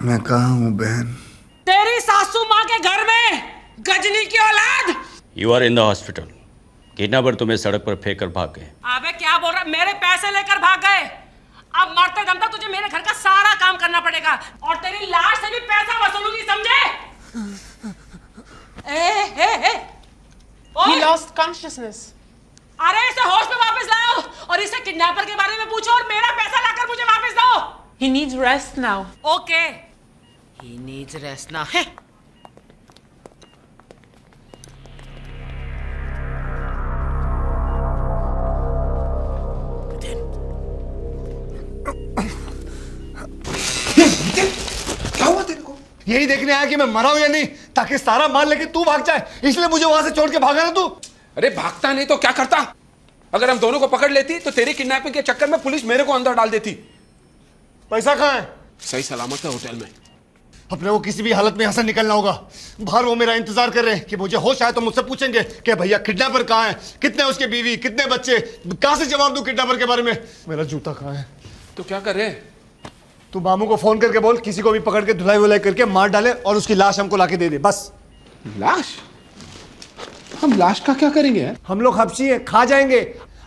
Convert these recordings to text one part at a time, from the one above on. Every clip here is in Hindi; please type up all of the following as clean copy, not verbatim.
मैं कहाँ हूँ बहन? तेरी सासू माँ के घर में, गजनी की औलाद। You are in the hospital. Kidnapper तुम्हें सड़क पर फेंक कर भाग गए। अबे क्या बोल रहा है? मेरे पैसे लेकर भाग गए। अब मरते दम तक तुझे मेरे घर का सारा काम करना पड़ेगा और तेरी लाश से भी पैसा वसूलूंगी, समझे? He lost consciousness. अरे इसे होश में वापस लाओ और इसे किडनैपर के बारे में पूछो और मेरा पैसा लाकर मुझे वापस दो। He needs rest now. Okay. He needs rest now. क्या हुआ तेरे को? यही देखने आया कि मैं मरा हूं या नहीं, ताकि सारा माल लेके तू भाग जाए, इसलिए मुझे वहां से छोड़ के भागा ना तू। अरे भागता नहीं तो क्या करता? अगर हम दोनों को पकड़ लेती तो तेरी किडनैपिंग के चक्कर में पुलिस मेरे को अंदर डाल देती। पैसा कहाँ है? सही सलामत है होटल में। अपने को किसी भी हालत में यहाँ से निकलना होगा। बाहर वो मेरा इंतजार कर रहे हैं कि मुझे होश आए तो मुझसे पूछेंगे कि भैया किडनैपर कहाँ है, कितने उसके बीवी, कितने बच्चे। कहाँ से जवाब दूं किडनैपर के बारे में? मेरा जूता कहाँ है? तो क्या करे? तू मामू को फोन करके बोल किसी को भी पकड़ के धुलाई वुलाई करके मार डाले और उसकी लाश हमको लाके दे दे, बस। लाश? हम लाश का क्या करेंगे यार? हम लोग हबशी हैं, खा जाएंगे।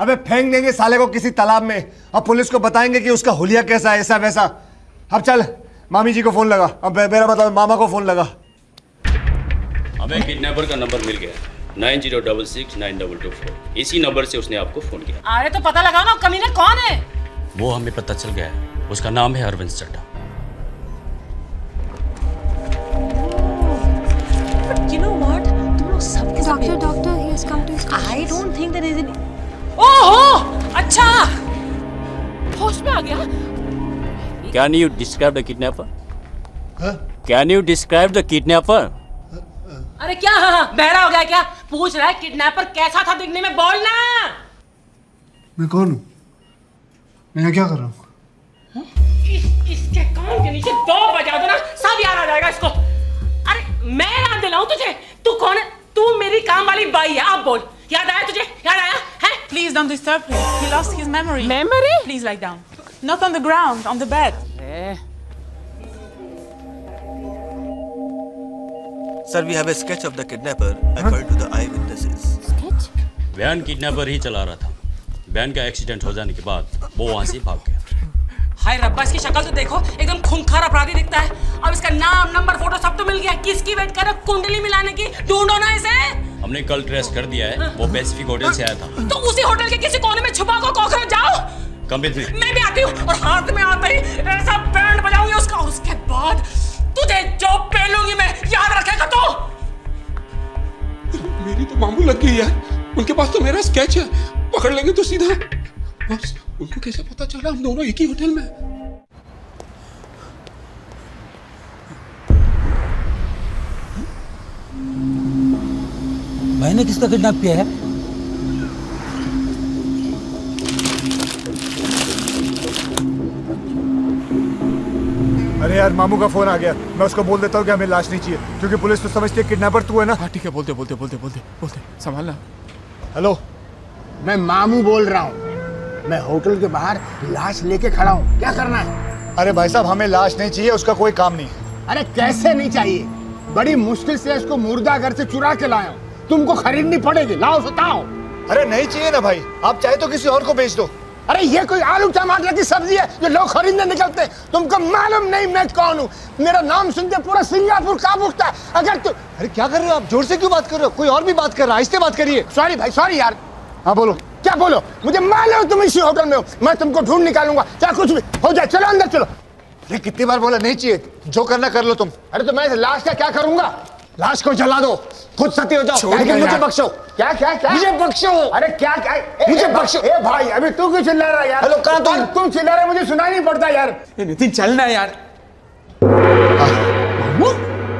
अबे फेंक देंगे साले को किसी तालाब में और पुलिस को बताएंगे कि उसका हुलिया कैसा है, ऐसा वैसा। अब चल मामी जी को फोन लगा। अब मेरा मतलब मामा को फोन लगा। हमें किडनैपर का नंबर मिल गया, 90669224। इसी नंबर से उसने आपको फोन किया। अरे तो पता लगाओ ना कमीने कौन है। वो हमें पता चल गया है, उसका नाम है Arvind Chadha. You know what? तुम लोग सबके साथ Doctor, he has come to his I don't think there is any. ओहो, अच्छा, होश में आ गया। Can you describe the kidnapper? Can you describe the kidnapper? अरे क्या बहरा हो गया क्या? पूछ रहा है किडनैपर कैसा था दिखने में, बोलना। मैं कौन हूँ? मैं यहाँ क्या कर रहा हूँ? इसके कान के नीचे 2 बजा दो ना, सब याद आ जाएगा इसको। अरे मैं याद दिलाऊं तुझे? तू कौन है? तू मेरी काम वाली बाई है। अब बोल, याद आया तुझे? याद आया है? Please don't disturb him. He lost his memory. Memory? Please lie down. Not on the ground, on the bed. Sir, we have a sketch of the kidnapper according to the eyewitnesses. sketch. Van kidnapper ही चला रहा था। वैन का एक्सीडेंट हो जाने के बाद वो वहां से भाग गया। हाय रब्बा, इसकी शक्ल तो देखो, एकदम खूंखार अपराधी दिखता है। अब इसका नाम, नंबर, फोटो सब तो मिल गया। किसकी वेट कर रहे हो? कुंडली मिलाने की? ढूंढो ना इसे। हमने कल ट्रेस कर दिया है, वो पैसिफिक होटल से आया था। तो उसी होटल के किसी कोने में छुपा को कॉकरोच जाओ। Come with me. मैं भी आती हूँ और हाथ में आते ही ऐसा बैंड बजाऊंगी उसका, और उसके बाद तुझे जो पेलूंगी मैं, याद रखेगा तो। मेरी तो मामू लग गई यार। उनके पास तो मेरा स्केच है, पकड़ लेंगे तो सीधा। बस उनको कैसे पता चला हम दोनों एक ही होटल में? मैंने किसका किडनैप किया है? अरे यार मामू का फोन आ गया। मैं उसको बोल देता हूँ कि हमें लाश नहीं चाहिए, क्योंकि पुलिस तो समझती है किडनैपर तू है ना। हाँ ठीक है, बोलते बोलते बोलते बोलते बोलते संभालना। हेलो, मैं मामू बोल रहा हूँ। मैं होटल के बाहर लाश लेके खड़ा हूँ, क्या करना है? अरे भाई साहब हमें लाश नहीं चाहिए, उसका कोई काम नहीं। अरे कैसे नहीं चाहिए? बड़ी मुश्किल से इसको मुर्दा घर से चुरा के लाया हूँ, तुमको खरीदनी पड़ेगी। लाओ बताओ। अरे नहीं चाहिए ना भाई, आप चाहे तो किसी और को बेच दो। अरे ये कोई आलू टमाटर की सब्जी है जो लोग खरीदने निकलते हैं? तुमको मालूम नहीं मैं कौन हूँ? मेरा नाम सुनते पूरा सिंगापुर कांप उठता है। अगर तू अरे क्या कर रहे हो आप? जोर से क्यों बात कर रहे हो? कोई और भी बात कर रहा है, आहिस्ते बात करिए। सॉरी भाई, सॉरी यार। हाँ बोलो। क्या बोलो? मुझे मालूम तुम इसी होटल में हो। मैं तुमको ढूंढ निकालूंगा, चाहे कुछ भी हो जाए। चलो अंदर चलो। अरे कितनी बार बोला नहीं चाहिए, जो करना कर लो तुम। अरे तो मैं लाश का क्या करूंगा? लाश को जला दो, खुद सती हो जाओ, लेकिन मुझे बख्शो। क्या क्या क्या? मुझे बख्शो। अरे क्या क्या? मुझे बख्शो। ए भाई, अभी तू क्यों चिल्ला रहा है यार? हेलो, कहाँ तुम? तुम चिल्ला रहे, मुझे सुनाई नहीं पड़ता यार। नितिन चलना है यार।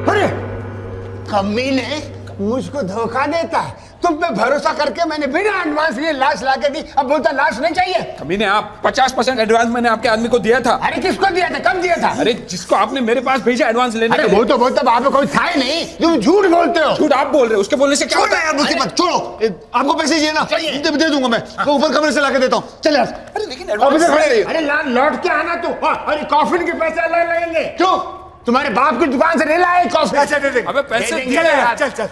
अरे कमीने मुझको धोखा देता है। तुम पे भरोसा करके मैंने बिना एडवांस लिए लाश लाके दी, अब बोलता लाश नहीं चाहिए। कमीने आप 50% एडवांस मैंने आपके आदमी को दिया था। अरे किसको दिया था? कब दिया था? अरे जिसको आपने मेरे पास भेजा एडवांस लेने अरे के लिए। वो तो बोलता वहां पे कोई था ही नहीं। तुम झूठ बोलते हो। झूठ आप बोल रहे हो, उसके बोलने से क्या छोड़ो होता है? यार मुसीबत, छोड़ो। आपको पैसे चाहिए ना? दे दूंगा मैं, ऊपर कमरे से लाके देता हूँ। चल यार। अरे लेकिन अब इधर खड़े रहिए। अरे लौट के आना तू। अरे कॉफिन के पैसे अलग लगेंगे। क्यों? तुम्हारे बाप की दुकान से नहीं लाए कॉफी। अच्छा दे दे। अबे पैसे दे देंगे दिए यार। चल चल।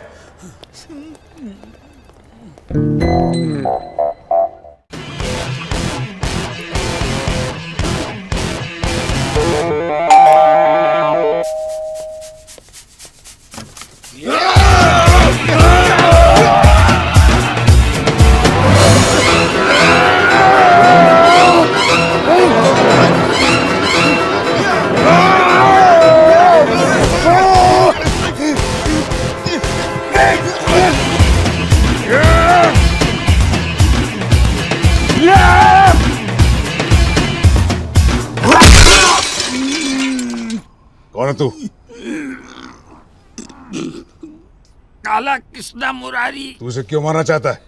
कौन है तू? काला कृष्णा मुरारी। तू उसे क्यों मारना चाहता है?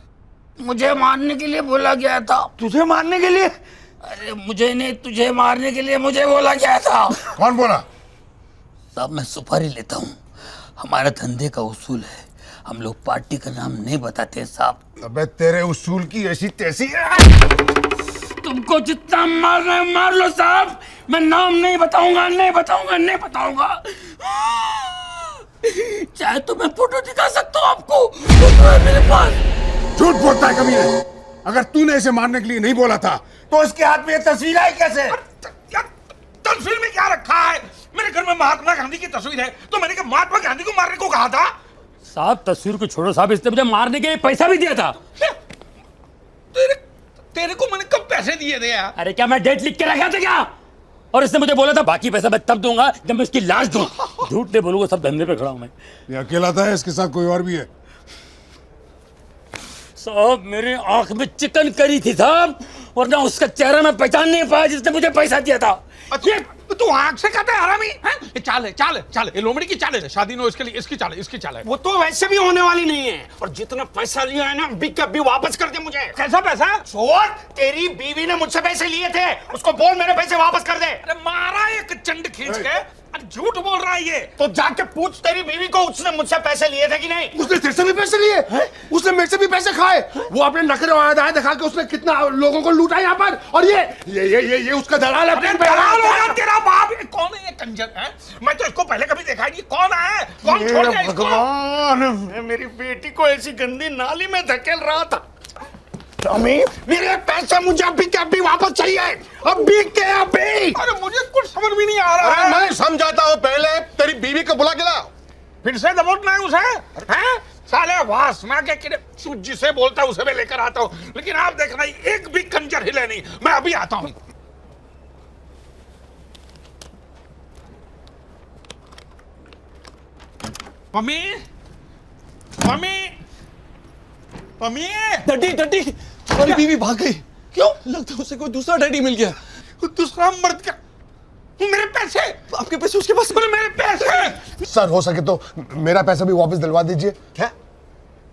मुझे मारने के लिए बोला गया था। तुझे मारने के लिए? अरे मुझे नहीं, तुझे मारने के लिए मुझे बोला गया था। कौन बोला? साहब मैं सुपारी लेता हूँ, हमारा धंधे का उसूल है, हम लोग पार्टी का नाम नहीं बताते साहब। अबे तेरे उसूल की ऐसी तैसी। तुमको जितना मारना है मार लो साहब, मैं नाम नहीं बताऊंगा, नहीं बताऊंगा, नहीं बताऊंगा। चाहे तो मैं फोटो दिखा सकता हूँ आपको, फोटो है मेरे पास। झूठ बोलता है कमीने। अगर तूने इसे मारने के लिए नहीं बोला था तो उसके हाथ में ये तस्वीर आई कैसे? तस्वीर में क्या रखा है? मेरे घर में महात्मा गांधी की तस्वीर है, तो मैंने कहा महात्मा गांधी को मारने को कहा था। साहब तस्वीर को छोड़ो साहब, इसने मुझे मारने के लिए पैसा भी दिया था। तेरे को मैंने कब पैसे दिए थे यार? अरे क्या मैं डेट लिख के रखा था क्या? और इसने मुझे बोला था बाकी पैसा मैं तब दूंगा जब मैं उसकी लाश दूं। झूठ नहीं बोलूंगा, सब धंधे पे खड़ा हूं मैं। ये अकेला था, इसके साथ कोई और भी है? साहब मेरे आंख में चिकन करी थी साहब, वरना उसका चेहरा मैं पहचान नहीं पाया जिसने मुझे पैसा दिया था। तू आंख से कहता है हरामी हैं? ये चाल है, चाल है, चाल है, ये लोमड़ी की चाल है, शादी नो इसके लिए इसकी चाल है, इसकी चाल है। वो तो वैसे भी होने वाली नहीं है। और जितना पैसा लिया है ना, बिक के अभी वापस कर दे मुझे। कैसा पैसा? छोड़, तेरी बीवी ने मुझसे पैसे लिए थे, उसको बोल मेरे पैसे वापस कर दे। अरे मारा एक चंड खींच के। अरे झूठ बोल रहा है ये। तो जाके पूछ तेरी बीवी को, उसने मुझसे पैसे लिए थे कि नहीं? उसने तेरे से भी पैसे लिए? उसने मेरे से भी पैसे खाए? वो अपने नखरे और अदाएं दिखा के उसने कितना लोगों को लूटा यहाँ पर। और ये उसका दलाल है। अरे दलाल होगा तेरा बाप। ये कौन है ये कंजर है? मैं तो इसको पहले कभी देखा ही नहीं। कौन है? कौन छोड़ गया इसको? भगवान, मैं मेरी बेटी को ऐसी गंदी नाली में धकेल रहा था। टॉमी, मेरे पैसे मुझे अभी के अभी वापस चाहिए, अभी के अभी। अरे मुझे कुछ समझ भी नहीं आ रहा है। मैं समझाता हूँ, पहले तेरी बीवी को बुला के ला। फिर से दबोचना है उसे? हैं? साले वासना के किरे जिसे बोलता है उसे मैं लेकर आता हूँ, लेकिन आप देख रहे हैं एक भी कंजर हिले नहीं। मैं अभी आता हूँ। Mummy, mummy, mummy. Daddy daddy, तुम्हारी बीवी भाग गई। क्यों? लगता है उसे कोई दूसरा डैडी मिल गया। दूसरा मर्द का? मेरे पैसे? आपके पैसे उसके पास? मेरे पैसे? सर हो सके तो मेरा पैसा भी वापस दिलवा दीजिए। क्या?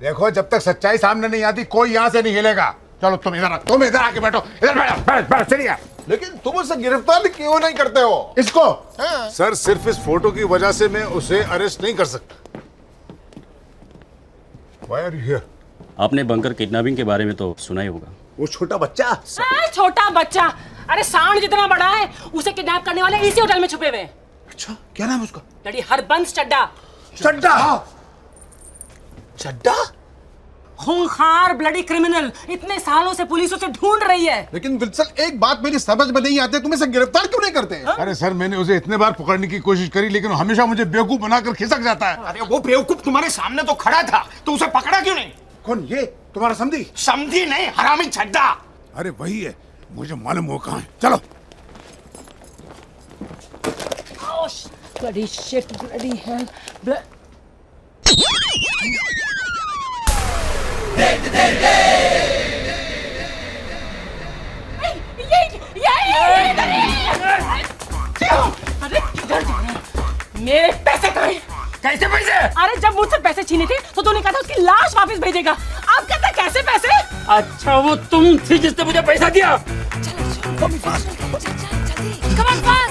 देखो, जब तक सच्चाई सामने नहीं आती कोई यहाँ से नहीं हिलेगा। चलो तुम इधर आके बैठो। इधर बैठ चलिए। लेकिन तुम उसे गिरफ्तार क्यों नहीं करते हो? इसको? सर सिर्फ इस फोटो की वजह से मैं उसे अरेस्ट नहीं कर सकता। Why are you here? आपने बंकर किडनैपिंग के बारे में तो सुना ही होगा। वो छोटा बच्चा। छोटा बच्चा, अरे सांड जितना बड़ा है, उसे किडनैप करने वाले इसी होटल में छुपे हुए हैं। अच्छा, क्या नाम है उसका? लड़ी हरबंस चड्डा। चड्डा? चड्डा? खूंखार ब्लडी क्रिमिनल, इतने सालों से पुलिस उसे ढूंढ रही है। लेकिन विल्सन, एक बात मेरी समझ में नहीं आती, तुम इसे गिरफ्तार क्यों नहीं करते? अरे सर, मैंने उसे इतने बार पकड़ने की कोशिश करी, लेकिन हमेशा मुझे बेवकूफ बनाकर खिसक जाता है। अरे वो बेवकूफ तुम्हारे सामने तो खड़ा था, तो उसे पकड़ा क्यों नहीं? कौन? ये तुम्हारा समधी? समझी नहीं, हरामी छड्डा। अरे वही है, मुझे मालूम हो कहाँ है। चलो। ब्लडी शिट, ब्लडी हेल, मेरे पैसे कहाँ हैं? कैसे पैसे? अरे जब मुझसे पैसे छीने थे तो तूने कहा था उसकी लाश वापस भेजेगा, अब कहता है कैसे पैसे? अच्छा वो तुम थी जिसने मुझे पैसा दिया?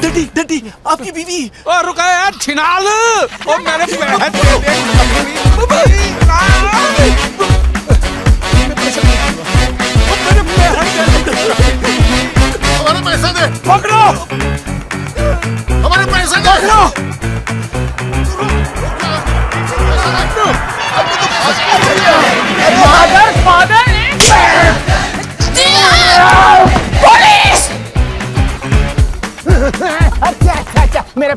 डैडी डैडी, आपकी बीवी। और रुका यार, छिनाल और मेरे बहन हमारे पैसे दे। पकड़ो, हमारे पैसे दे।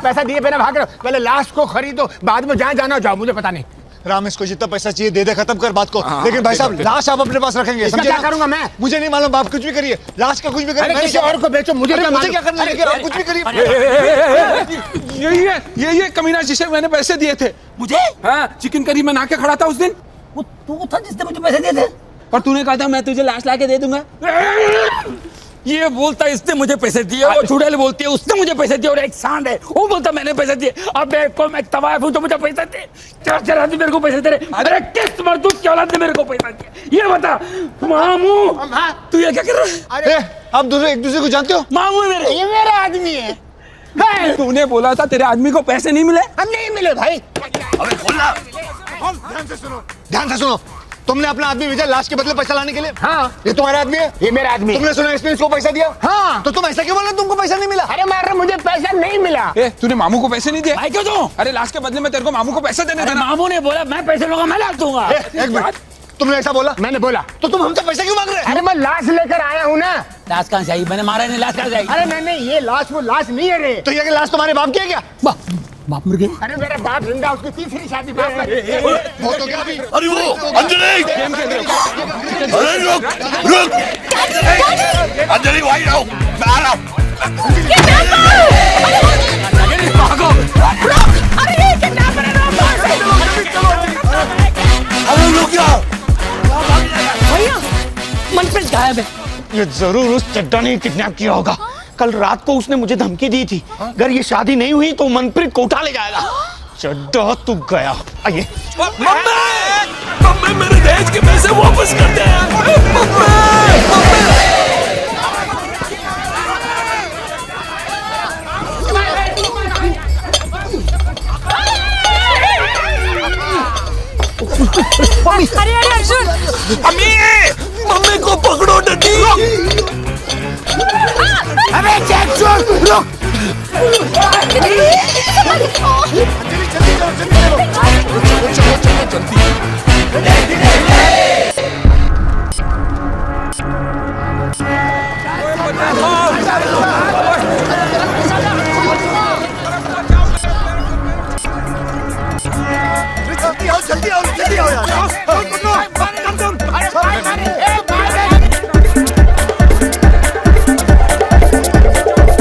पैसा दिए बिना भाग रहे हो? पहले लाश को खरीदो, बाद में जहाँ जाना जाओ, मुझे पता नहीं। राम, इसको जितना पैसा चाहिए दे दे, खत्म कर बात को। लेकिन भाई साहब, लाश आप अपने पास रखेंगे, इसका समझे क्या ना? करूंगा मैं? मुझे नहीं मालूम, आप कुछ भी करिए, लाश का कुछ भी करिए। अरे मैं किसी नहीं- और को बेचो, मुझे अरे क्या मुझे मालूम? क्या करना है, लेकिन आप कुछ भी करिए। ये कमीना जिसे मैंने पैसे दिए थे। मुझे हाँ, चिकन करी बना के खड़ा था उस दिन, वो तू था जिसने मुझे पैसे दिए थे। और तूने कहा था मैं तुझे लाश ला के दे दूंगा। ये बोलता इसने मुझे पैसे दिए, वो चुड़ैल बोलती है उसने मुझे पैसे दिए, और एक सांड है वो बोलता मैंने पैसे दिए। अब देखो मैं तवायफ हूं तो मुझे पैसे दे, 4 आदमी मेरे को पैसे दे रहे। अरे किस मर्दूद की औलाद ने मेरे को पैसा दिया, ये बता मामू। तू ये क्या कर रहा है? आप दूसरे एक दूसरे को जानते हो? मामू है मेरे। ये मेरा आदमी है। तूने बोला था तेरे आदमी को पैसे नहीं मिले। हम नहीं मिले भाई। ध्यान से सुनो, तुमने अपना आदमी भेजा लाश के बदले पैसा लाने के लिए? हाँ, ये तुम्हारा आदमी है? ये मेरा आदमी। तुमने सुना इसने इसको पैसा दिया? हाँ। तो तुम ऐसा क्यों बोल रहे हो तुमको पैसा नहीं मिला? अरे मार रहा, मुझे पैसा नहीं मिला। ए, तूने मामू को पैसे नहीं दिए? भाई क्यों दूं? अरे लाश के बदले में तेरे को मामू को पैसे देने अरे देना। मामू ने बोला मैं पैसे लूंगा, मैं ला दूंगा। एक मिनट, तुमने ऐसा बोला? मैंने बोला। तो तुम हमसे पैसा क्यों मांग रहे हो? अरे मैं लाश लेकर आया हूँ ना। लाश कहाँ से आई? मैंने मारा नहीं, लाश कहाँ से आई? अरे नहीं, ये लाश वो लाश नहीं है रे। तो ये कि लाश तुम्हारे बाप की है क्या? बाप मर गए। अरे मेरा बाप जिंदा, उसकी तीसरी शादी बाप ने। वो तो क्या अभी? अरे वो अंजलि, अरे रुक रुक, अंजलि वहीं रहो, मैं आ रहा हूँ। भागो, अरे रुक जाओ। मनप्रीत गायब है। ये जरूर उस चड्डा ने किडनैप किया होगा। कल रात को उसने मुझे धमकी दी थी, अगर ये शादी नहीं हुई तो मनप्रीत को उठा ले जाएगा। चड्डा तू गया। आइए। मम्मी मेरे दहेज के पैसे वापस कर दे। अरे अर्जुन, मम्मी को पकड़ो डडी। अबे चेक छोड़, रुक। जल्दी आओ, जल्दी आओ, जल्दी आओ यार।